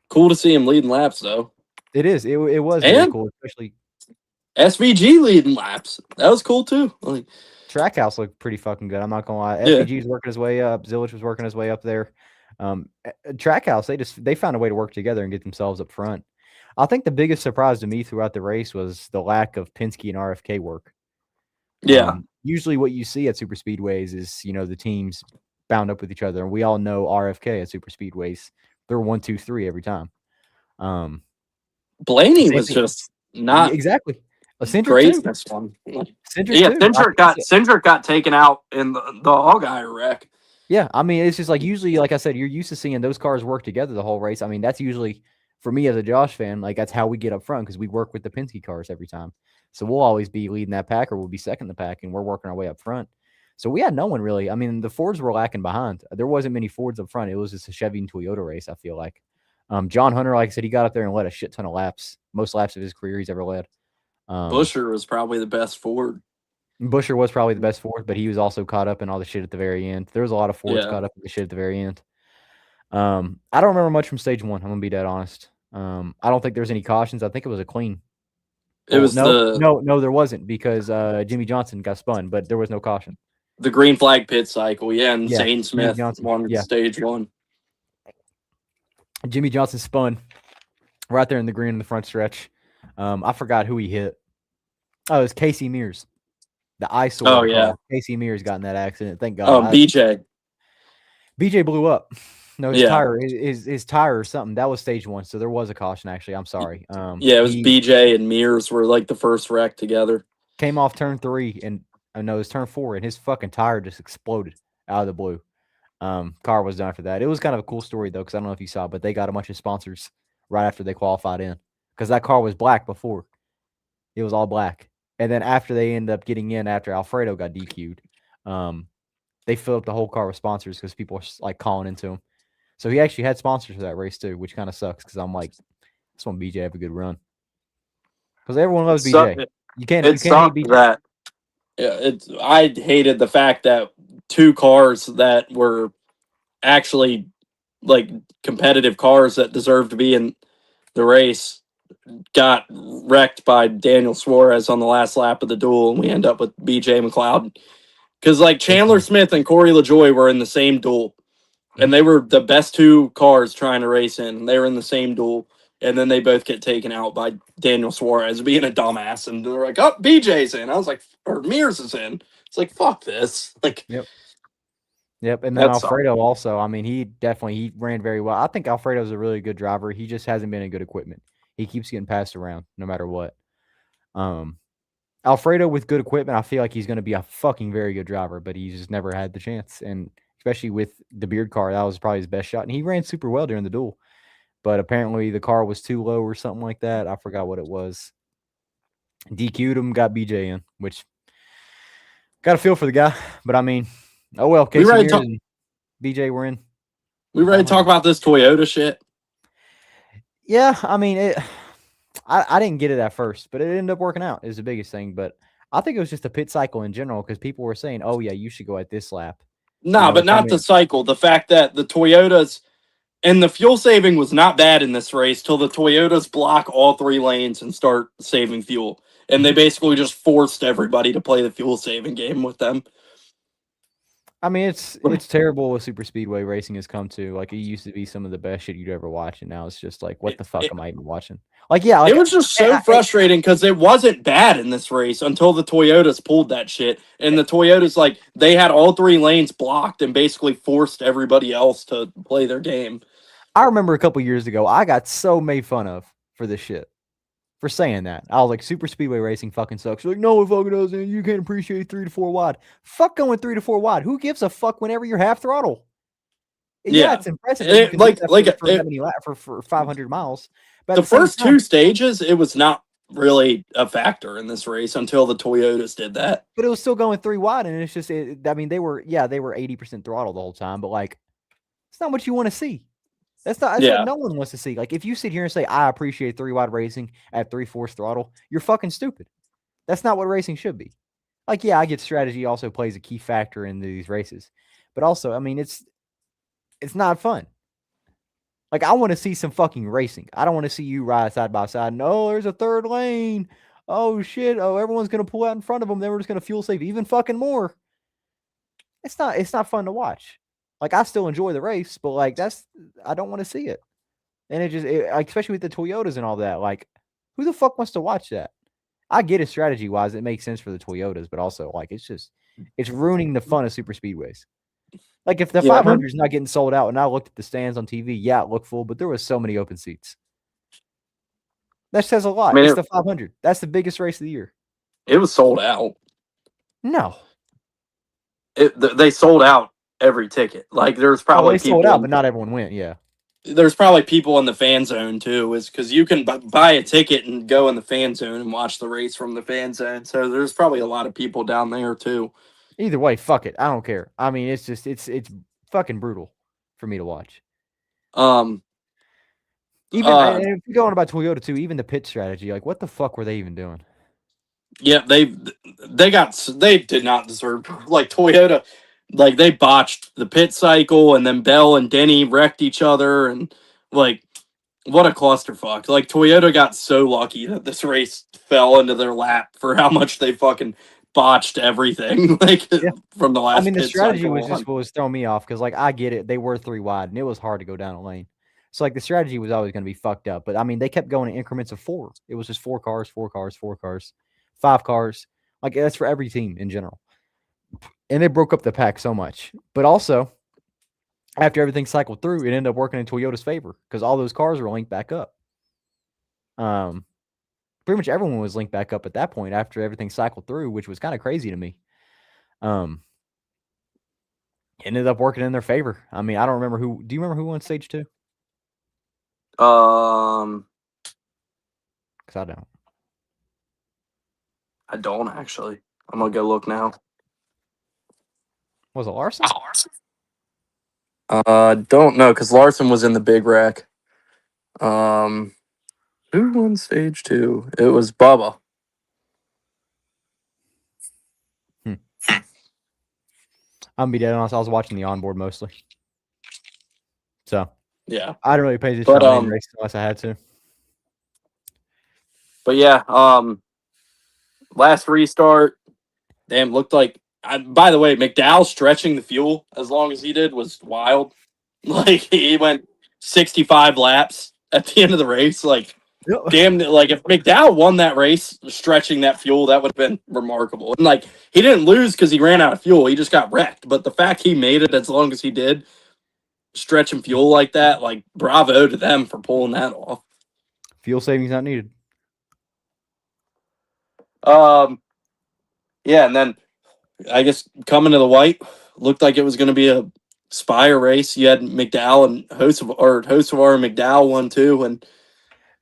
Cool to see him leading laps though. It is. It was really cool, especially SVG leading laps. That was cool too. Like, Trackhouse looked pretty fucking good. I'm not gonna lie. SVG was working his way up. Zilich was working his way up there. Trackhouse, they found a way to work together and get themselves up front. I think the biggest surprise to me throughout the race was the lack of Penske and RFK work. Yeah. Usually what you see at super speedways is, the teams bound up with each other. And we all know RFK at super speedways, they're 1, 2, 3 every time. Blaney was just not exactly. Great this one. Cindric got taken out in the Allgaier wreck. Yeah, I mean, it's just like usually, like I said, you're used to seeing those cars work together the whole race. I mean, that's usually, for me as a Josh fan, like that's how we get up front because we work with the Penske cars every time. So we'll always be leading that pack or we'll be second in the pack and we're working our way up front. So we had no one really. I mean, the Fords were lacking behind. There wasn't many Fords up front. It was just a Chevy and Toyota race, I feel like. John Hunter, like I said, he got up there and led a shit ton of laps. Most laps of his career he's ever led. Buescher was probably the best Ford. Buescher was probably the best Ford, but he was also caught up in all the shit at the very end. There was a lot of Fords caught up in the shit at the very end. I don't remember much from stage 1. I'm gonna be dead honest. I don't think there's any cautions. I think it was a clean. It was No, there wasn't because Jimmy Johnson got spun, but there was no caution. the green flag pit cycle, and Yeah, Zane Jimmy Smith Johnson. won Yeah, stage 1. Jimmy Johnson spun right there in the green in the front stretch. I forgot who he hit. Oh, it was Casey Mears, the eyesore Oh of the yeah. car. Casey Mears got in that accident. Thank God. BJ. BJ blew up. No, his Yeah. tire, his tire or something. That was stage 1, so there was a caution. Actually, I'm sorry. Yeah, it was He BJ and Mears were like the first wreck together. came off turn 3 and no, it was turn 4, and his fucking tire just exploded out of the blue. Car was done for that. It was kind of a cool story though, because I don't know if you saw, but they got a bunch of sponsors right after they qualified in, because that car was black before. It was all black, and then after they ended up getting in, after Alfredo got DQ'd, they filled up the whole car with sponsors because people were like calling into him. So he actually had sponsors for that race too, which kind of sucks because I'm like, just want BJ to have a good run because everyone loves BJ. You can't hate BJ. That I hated the fact that 2 cars that were actually like competitive cars that deserved to be in the race got wrecked by Daniel Suarez on the last lap of the duel, and we end up with BJ McLeod. Because like Chandler Smith and Corey LaJoie were in the same duel, and they were the best 2 cars trying to race in. They were in the same duel, and then they both get taken out by Daniel Suarez being a dumbass, and they're like, "Oh, BJ's in." I was like, or Mears is in. It's like, fuck this. Like, Yep, and then Alfredo also. I mean, he ran very well. I think Alfredo's a really good driver. He just hasn't been in good equipment. He keeps getting passed around no matter what. Alfredo with good equipment, I feel like he's going to be a fucking very good driver, but he's just never had the chance. And especially with the Beard car, that was probably his best shot. And he ran super well during the duel, but apparently the car was too low or something like that. I forgot what it was. DQ'd him, got BJ in, which got a feel for the guy. But I mean, oh well, Casey Mears and BJ were in. We ready to talk about this Toyota shit? Yeah, I mean, I didn't get it at first, but it ended up working out is the biggest thing. But I think it was just the pit cycle in general because people were saying, oh, yeah, you should go at this lap. No, but not the cycle. The fact that the Toyotas and the fuel saving was not bad in this race till the Toyotas block all 3 lanes and start saving fuel. And they basically just forced everybody to play the fuel saving game with them. I mean, it's terrible what super speedway racing has come to. Like, it used to be some of the best shit you'd ever watch, and now it's just like, what the fuck am I even watching? Like, yeah, like, it was just so frustrating because it wasn't bad in this race until the Toyotas pulled that shit. And the Toyotas, like, they had all 3 lanes blocked and basically forced everybody else to play their game. I remember a couple years ago, I got so made fun of for this shit. For saying that. I was like, super speedway racing fucking sucks. Like, no, it fucking doesn't. You can't appreciate 3 to 4 wide. Fuck going 3 to 4 wide. Who gives a fuck whenever you're half throttle? Yeah, it's impressive. For 500 miles. But the first 2 stages, it was not really a factor in this race until the Toyotas did that. But it was still going 3 wide, and it's just, I mean, they were 80% throttle the whole time, but like, it's not what you want to see. That's what no one wants to see. Like, if you sit here and say, I appreciate 3 wide racing at 3/4 throttle, you're fucking stupid. That's not what racing should be. Like, yeah, I get strategy also plays a key factor in these races. But also, I mean, it's not fun. Like, I want to see some fucking racing. I don't want to see you ride side by side. No, there's a 3rd lane. Oh, shit. Oh, everyone's going to pull out in front of them. Then we're just going to fuel save even fucking more. It's not fun to watch. Like, I still enjoy the race, but like, I don't want to see it. And like, especially with the Toyotas and all that, like, who the fuck wants to watch that? I get it strategy wise, it makes sense for the Toyotas, but also like, it's ruining the fun of super speedways. Like, if the 500 is not getting sold out, and I looked at the stands on TV, yeah, it looked full, but there was so many open seats. That says a lot. I mean, it's the 500. That's the biggest race of the year. It was sold out. No. They sold out every ticket. Like, there's probably people sold out, but not everyone went. Yeah, there's probably people in the fan zone too, is because you can buy a ticket and go in the fan zone and watch the race from the fan zone. So there's probably a lot of people down there too. Either way, fuck it. I don't care. I mean, it's just it's fucking brutal for me to watch. Even if you go on about Toyota too, even the pit strategy, like, what the fuck were they even doing? Yeah, they did not deserve, like, Toyota. like they botched the pit cycle, and then Bell and Denny wrecked each other, and like what a clusterfuck. Like Toyota got so lucky that this race fell into their lap for how much they fucking botched everything like Yeah. from the I last mean, the pit strategy was cycle just on. what was throwing me off because, like, I get it. They were 3 wide, and it was hard to go down a lane. So, like, the strategy was always going to be fucked up. But, I mean, they kept going in increments of 4. It was just 4 cars, 4 cars, 4 cars, 5 cars. Like, that's for every team in general. And it broke up the pack so much. But also, after everything cycled through, it ended up working in Toyota's favor because all those cars were linked back up. Pretty much everyone was linked back up at that point after everything cycled through, which was kind of crazy to me. Ended up working in their favor. I mean, I don't remember who. Do you remember who won stage 2? Um, Because I don't. I don't actually. I'm gonna go look now. Was it Larson? Don't know because Larson was in the big wreck. Who won stage 2? It was Bubba. I'm gonna be dead honest. I was watching the onboard mostly, so Yeah, I didn't really pay attention but to main race unless I had to. but yeah, last restart. Damn, looked like. By the way, McDowell stretching the fuel as long as he did was wild. Like he went 65 laps at the end of the race. Like, damn, like if McDowell won that race stretching that fuel, that would have been remarkable. And like he didn't lose because he ran out of fuel; he just got wrecked. But the fact he made it as long as he did, stretching fuel like that, like bravo to them for pulling that off. Fuel savings not needed. Yeah, and then I guess coming to the white looked like it was going to be a Spire race. You had McDowell and Hocevar and McDowell won too, and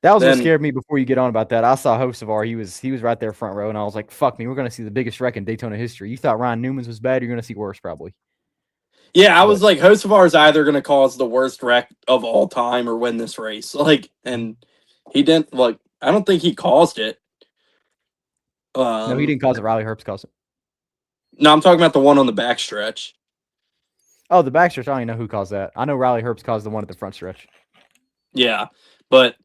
That was what then scared me. Before you get on about that, I saw Hocevar. He was right there front row, and I was like, "Fuck me, we're gonna see the biggest wreck in Daytona history." You thought Ryan Newman's was bad, you're gonna see worse probably. yeah, I But was like, Hocevar is either going to cause the worst wreck of all time or win this race. Like, and he didn't. Like, I don't think he caused it. no, he didn't cause it. Riley Herbst caused it. No, I'm talking about the one on the backstretch. Oh, the backstretch. I don't even know who caused that. I know Riley Herbst caused the one at the front stretch. Yeah, but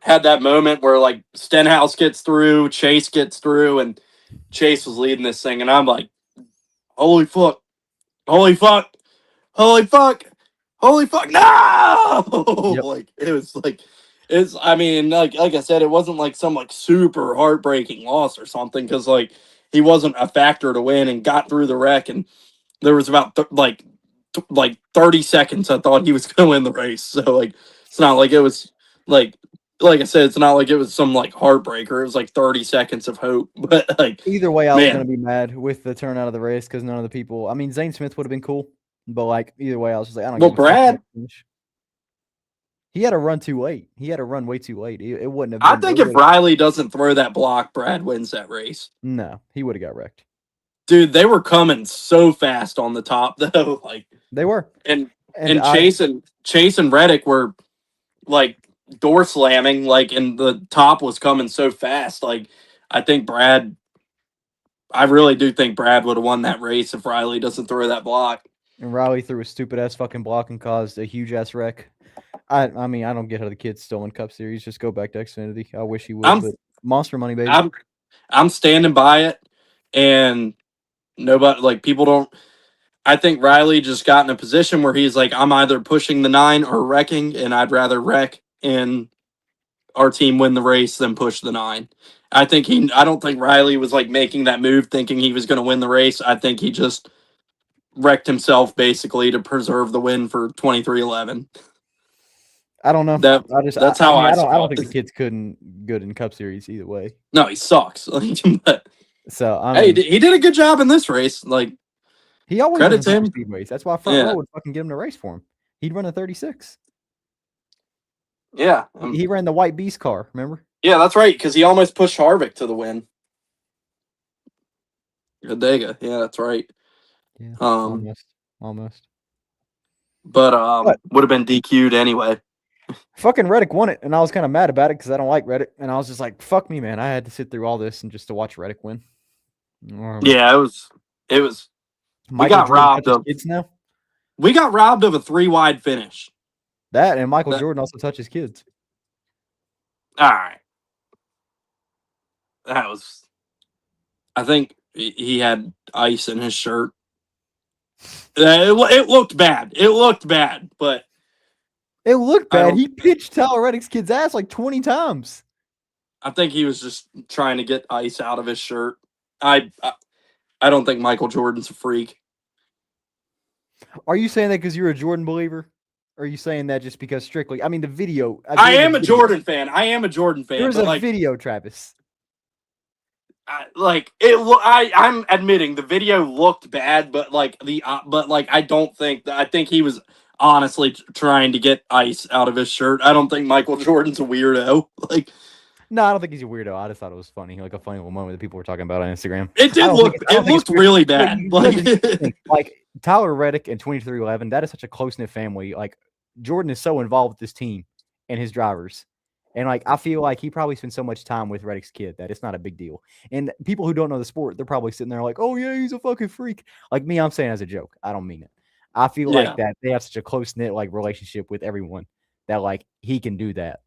had that moment where like Stenhouse gets through, Chase gets through, and Chase was leading this thing, and I'm like, holy fuck, holy fuck, holy fuck, holy fuck, no! Yep. Like it was like it's. I mean, like I said, it wasn't like some like super heartbreaking loss or something because like he wasn't a factor to win and got through the wreck, and there was about like 30 seconds I thought he was going to win the race. So like it's not like it was like I said, it's not like it was some like heartbreaker. It was like 30 seconds of hope. But like Either way, I was man, gonna be mad with the turnout of the race because none of the people. I mean, Zane Smith would have been cool, but like either way, I was just like, I don't well give a fuck. Brad, He had to run too late. He had to run way too late. It wouldn't have I been. think if Riley doesn't throw that block, Brad wins that race. No, he would have got wrecked. Dude, they were coming so fast on the top though. Like They were. and And Chase and Reddick were like door slamming, like, and the top was coming so fast. Like, I really do think Brad would have won that race if Riley doesn't throw that block. And Riley threw a stupid ass fucking block and caused a huge ass wreck. I mean, I don't get how the kid's still in Cup Series. Just go back to Xfinity. I wish he would, but monster money, baby. I'm standing by it, and nobody like people don't. I think Riley just got in a position where he's like, I'm either pushing the 9 or wrecking, and I'd rather wreck and our team win the race than push the 9. I don't think Riley was like making that move thinking he was going to win the race. I think he just wrecked himself basically to preserve the win for 23-11. I don't know. That's how I don't saw think the it. kid's good in Cup Series either way. No, he sucks. But, So hey, he did a good job in this race. Like, he always credit to him. Speedways. That's why front row would fucking get him to race for him. He'd run a 36. Yeah, he ran the White Beast car. Remember? Yeah, that's right. Because he almost pushed Harvick to the win. Reddick. Yeah, that's right. Yeah, almost. But would have been DQ'd anyway. Fucking Reddick won it, and I was kind of mad about it because I don't like Reddick, and I was just like, "Fuck me, man! I had to sit through all this and just to watch Reddick win." Yeah, it was Michael got Jordan robbed touches of kids now. we got robbed of a 3-wide finish. That and Michael Jordan also touches kids. All right. That was. I think he had ice in his shirt. It looked bad. It looked bad, but it looked I bad. don't. He pitched Tyler Reddick's kid's ass like 20 times. I think he was just trying to get ice out of his shirt. I don't think Michael Jordan's a freak. Are you saying that because you're a Jordan believer? Or are you saying that just because strictly? I mean, the video. I am a Jordan fan. I am a Jordan fan. There's but a video, Travis. I'm admitting the video looked bad, but I don't think that. I think he was honestly trying to get ice out of his shirt. I don't think Michael Jordan's a weirdo. Like, no, I don't think he's a weirdo. I just thought it was funny, like a funny little moment that people were talking about on Instagram. It did look. It looked really bad. Like Tyler Reddick and 2311. That is such a close knit family. Like Jordan is so involved with this team and his drivers. And like I feel like he probably spends so much time with Reddick's kid that it's not a big deal. And people who don't know the sport, they're probably sitting there like, "Oh yeah, he's a fucking freak." Like me, I'm saying as a joke. I don't mean it. I feel like that they have such a close knit like relationship with everyone that like he can do that.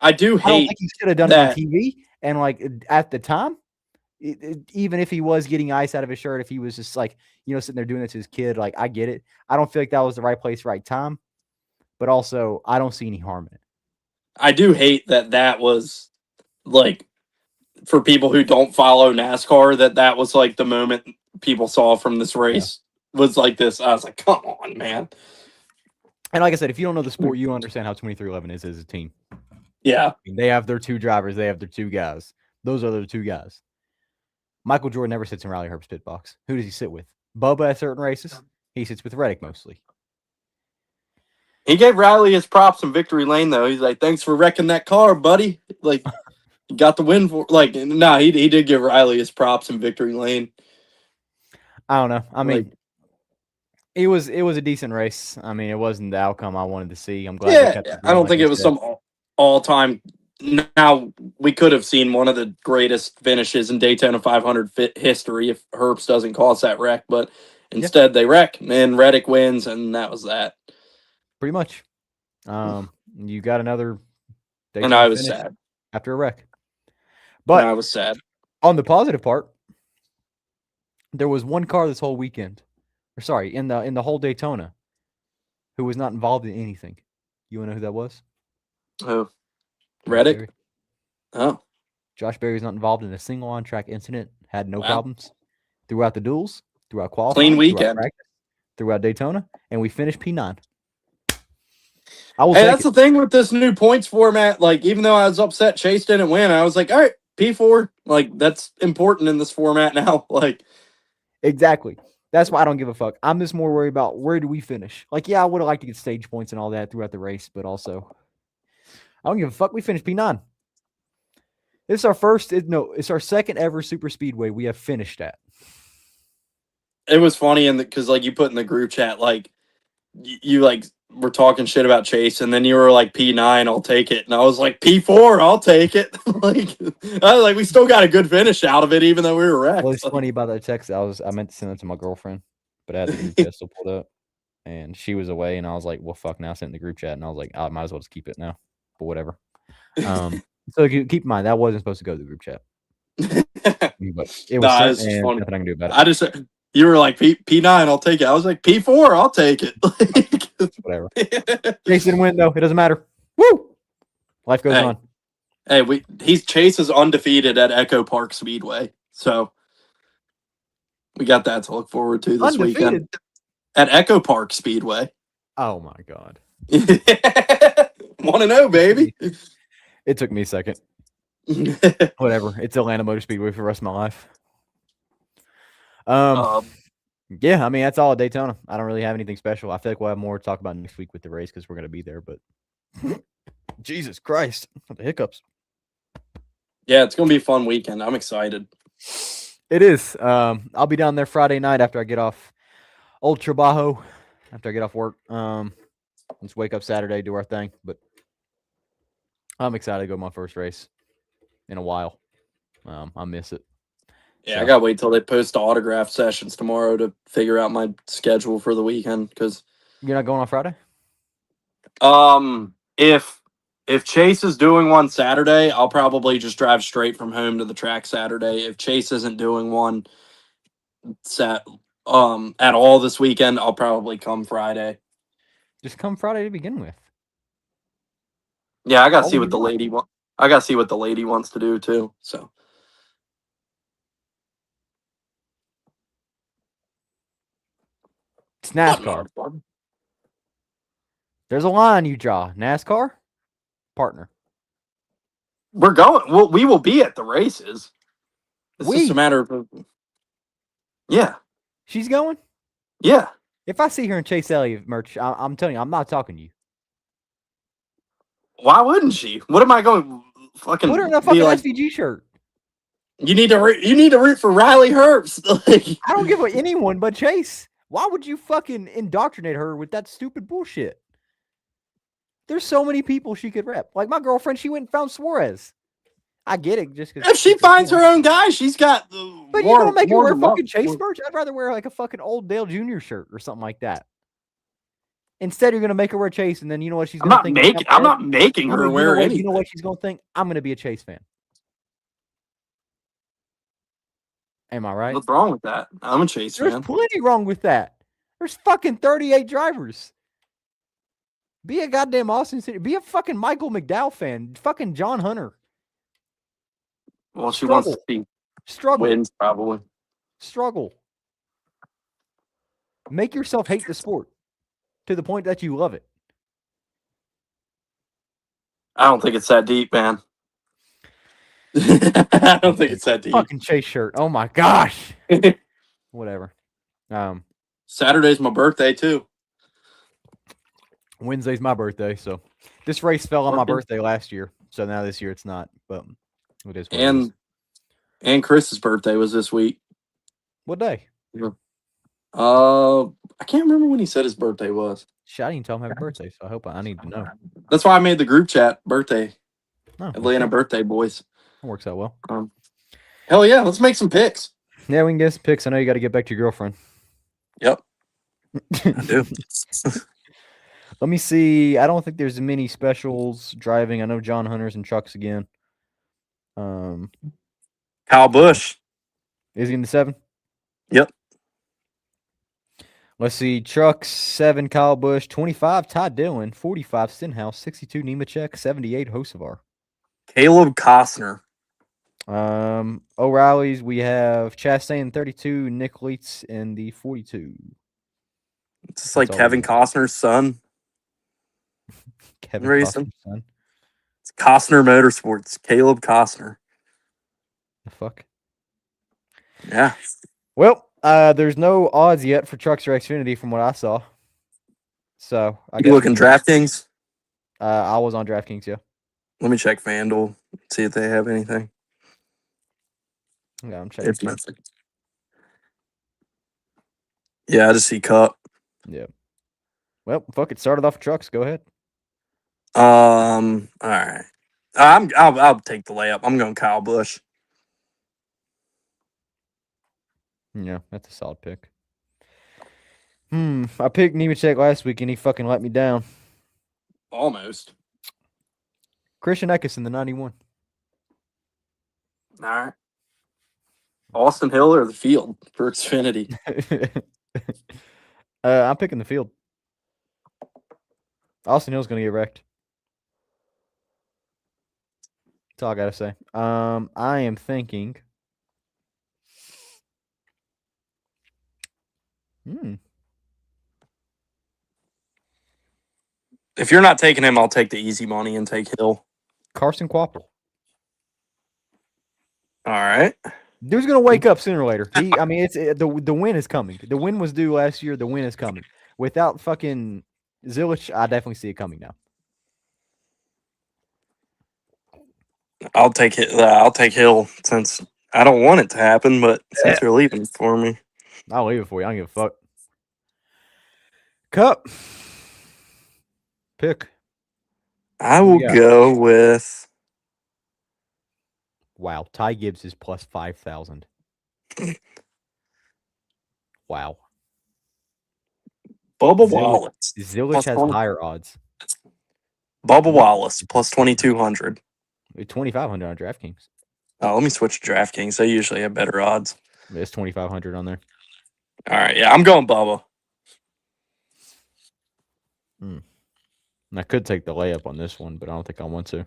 I do hate. I don't think he should have done it on TV. And like at the time, even if he was getting ice out of his shirt, if he was just like sitting there doing it to his kid, like I get it. I don't feel like that was the right place, right time. But also, I don't see any harm in it. I do hate that was like for people who don't follow NASCAR that was like the moment people saw from this race was like this. I was like, come on, man. And like I said, if you don't know the sport, you don't understand how 2311 is as a team. Yeah. I mean, they have their two drivers. They have their two guys. Those are their two guys. Michael Jordan never sits in Riley Herbst's pit box. Who does he sit with? Bubba at certain races. He sits with Reddick mostly. He gave Riley his props in victory lane, though. He's like, thanks for wrecking that car, buddy. Like, you got the win for he did give Riley his props in victory lane. I don't know. I mean, it was a decent race. I mean, it wasn't the outcome I wanted to see. I'm glad they kept it going, I don't think it was some all-time. Now, we could have seen one of the greatest finishes in Daytona 500 history if Herbst doesn't cause that wreck, but instead they wreck, and Reddick wins, and that was that. Pretty much. You got another Daytona and I was sad after a wreck. But I was sad. On the positive part, there was one car this whole weekend, or sorry, in the whole Daytona, who was not involved in anything. You want to know who that was? Oh, Reddick. Oh, Josh Berry's not involved in a single on-track incident. Had no problems throughout the duels, throughout qualifying, clean weekend, throughout Daytona, and we finished P9. That's the thing with this new points format. Like, even though I was upset Chase didn't win, I was like, all right, P4. Like, that's important in this format now. Like, exactly. That's why I don't give a fuck. I'm just more worried about where do we finish. Like, yeah, I would have liked to get stage points and all that throughout the race, but also, I don't give a fuck. We finished P9. It's our second ever super speedway we have finished at. It was funny because like you put in the group chat, like you like were talking shit about Chase, and then you were like P9, I'll take it, and I was like P4, I'll take it. Like I was like, we still got a good finish out of it, even though we were wrecked. Well, it's funny about that text. I meant to send it to my girlfriend, but I had the group chat still pulled up, and she was away, and I was like, well, fuck. Now I sent in the group chat, and I was like, I might as well just keep it now, but whatever. So keep in mind that wasn't supposed to go to the group chat. But it was sent, and nothing I can do about it. You were like P9, I'll take it. I was like P4, I'll take it. Whatever. Chase didn't win though. It doesn't matter. Woo! Life goes on. Hey, Chase is undefeated at Echo Park Speedway, so we got that to look forward to this weekend at Echo Park Speedway. Oh my god! Want to know, baby? It took me a second. Whatever. It's Atlanta Motor Speedway for the rest of my life. Yeah, I mean, that's all at Daytona. I don't really have anything special. I feel like we'll have more to talk about next week with the race because we're going to be there, but Jesus Christ, the hiccups. Yeah, it's going to be a fun weekend. I'm excited. It is. I'll be down there Friday night after I get off Old Trabajo, after I get off work. Let's wake up Saturday, do our thing, but I'm excited to go to my first race in a while. I miss it. Yeah, So I gotta wait till they post autograph sessions tomorrow to figure out my schedule for the weekend. Because you're not going on Friday? if Chase is doing one Saturday, I'll probably just drive straight from home to the track Saturday. If Chase isn't doing one at all this weekend, I'll probably come Friday. Just come Friday to begin with. Yeah, I gotta All see you what the want. lady I gotta see what the lady wants to do too. So It's NASCAR. There's a line you draw. NASCAR partner. We're going. We will be at the races. It's just a matter of yeah, She's going. yeah. If I see her in Chase Elliott merch, I'm telling you, I'm not talking to you. Why wouldn't she? What am I going Put her in a fucking be fucking like? SVG shirt. You need to root for Riley Herbst. Like, I don't give a anyone but Chase. Why would you fucking indoctrinate her with that stupid bullshit? There's so many people she could rep. Like my girlfriend, she went and found Suarez. I get it, just because. if she finds her own guy, she's got But you're gonna make her more wear than enough. fucking Chase merch? I'd rather wear like a fucking old Dale Jr. shirt or something like that. Instead, you're gonna make her wear Chase, and then you know what she's gonna think? I'm not making her wear anything. You know what she's gonna think? I'm gonna be a Chase fan. Am I right? What's wrong with that? I'm a Chase There's fan. plenty wrong with that. There's fucking 38 drivers. Be a goddamn Austin City. Be a fucking Michael McDowell fan. Fucking John Hunter. Well, she wants to see wins, probably. Struggle. Make yourself hate the sport to the point that you love it. I don't think it's that deep, man. I don't think it's that deep. Fucking Chase shirt. Oh my gosh. Whatever. Saturday's my birthday too. Wednesday's my birthday, so this race fell on my birthday last year, so now this year it's not. But it is what it is. And Chris's birthday was this week. What day? I can't remember when he said his birthday was. Shit, I didn't tell him happy birthday, so I hope I need to know. That's why I made the group chat birthday. Oh, Atlanta birthday boys. That works out well. Hell yeah, let's make some picks. Yeah, we can get some picks. I know you got to get back to your girlfriend. Yep. I do. Let me see. I don't think there's many specials driving. I know John Hunter's in trucks again. Kyle Busch. Is he in the 7? Yep. Let's see. Trucks 7, Kyle Busch. 25, Ty Dillon. 45, Stenhouse. 62, Nemechek. 78, Hocevar. Caleb Costner. O'Reilly's, we have Chastain 32, Nick Leitz in the 42. It's just like Kevin Costner's son. Kevin Costner's son. It's Costner Motorsports. Caleb Costner. The fuck? Yeah. Well, there's no odds yet for Trucks or Xfinity from what I saw. So I guess looking DraftKings? I was on DraftKings, yeah. Let me check FanDuel, see if they have anything. Yeah, I'm checking. Yeah, I just see Cup. Yeah. Well, fuck it. Started off with Trucks. Go ahead. All right. I'll take the layup. I'm going Kyle Busch. Yeah, that's a solid pick. I picked Nemechek last week and he fucking let me down. Almost. Christian Eckes in the 91. All right. Austin Hill or the field for Xfinity? I'm picking the field. Austin Hill's going to get wrecked. That's all I got to say. I am thinking. If you're not taking him, I'll take the easy money and take Hill. Carson Quapple. All right. Dude's gonna wake up sooner or later. It's the win is coming. The win was due last year. The win is coming. Without fucking Zilich, I definitely see it coming now. I'll take Hill since I don't want it to happen, but since you're leaving for me, I'll leave it for you. I don't give a fuck. Cup pick. I will go with. Wow, Ty Gibbs is plus 5,000. Wow. Bubba Zillich, Wallace. Zillich Plus has 20 higher odds. Bubba Wallace plus 2,200. 2,500 on DraftKings. Oh, let me switch to DraftKings. They usually have better odds. There's 2,500 on there. All right, yeah, I'm going Bubba. And I could take the layup on this one, but I don't think I want to.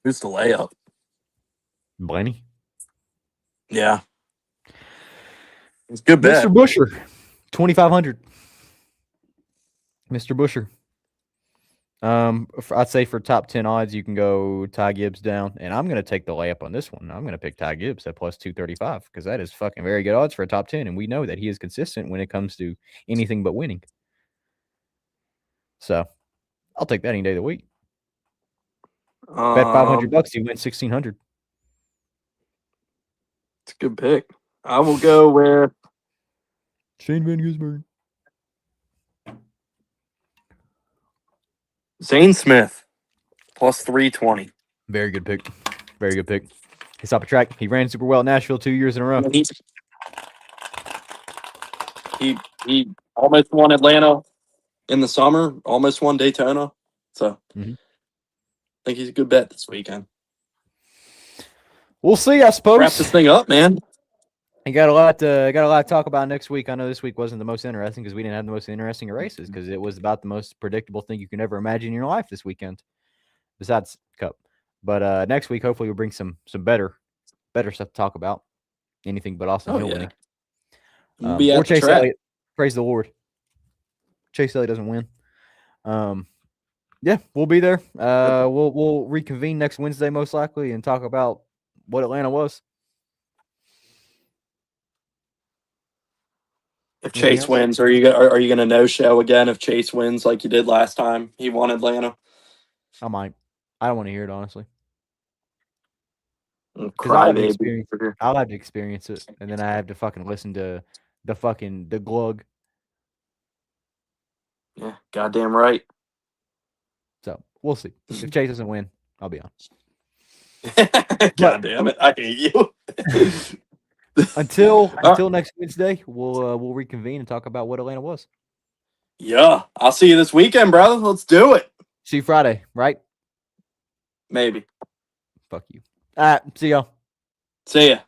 Who's the layup? Blaney? Yeah. It's a good bet. Mr. Busher, 2,500. Mr. Busher. I'd say for top 10 odds, you can go Ty Gibbs down, and I'm going to take the layup on this one. I'm going to pick Ty Gibbs at plus 235 because that is fucking very good odds for a top 10, and we know that he is consistent when it comes to anything but winning. So I'll take that any day of the week. Bet $500, you win 1,600. It's a good pick. I will go with Shane Van Gisbergen. Zane Smith plus 320. Very good pick. Very good pick. He's top of track. He ran super well at Nashville 2 years in a row. He almost won Atlanta in the summer, almost won Daytona. So I think he's a good bet this weekend. We'll see, I suppose. Wrap this thing up, man. You got a lot to talk about next week. I know this week wasn't the most interesting because we didn't have the most interesting races because it was about the most predictable thing you can ever imagine in your life this weekend, besides Cup. But next week, hopefully, we'll bring some better stuff to talk about. Anything but Austin Hill winning. Or Chase Elliott. Praise the Lord. Chase Elliott doesn't win. Yeah, we'll be there. We'll reconvene next Wednesday most likely and talk about what Atlanta was. If Chase wins, are you gonna no show again? If Chase wins like you did last time, he won Atlanta. I might. I don't want to hear it honestly. Because I'll have to experience it, and then I have to fucking listen to the glug. Yeah, goddamn right. So we'll see. If Chase doesn't win, I'll be on. God damn it, I hate you. Until next Wednesday, we'll reconvene and talk about what Atlanta was. Yeah, I'll see you this weekend, brother. Let's do it. See you Friday, right? Maybe. Fuck you. All right, see y'all. See ya.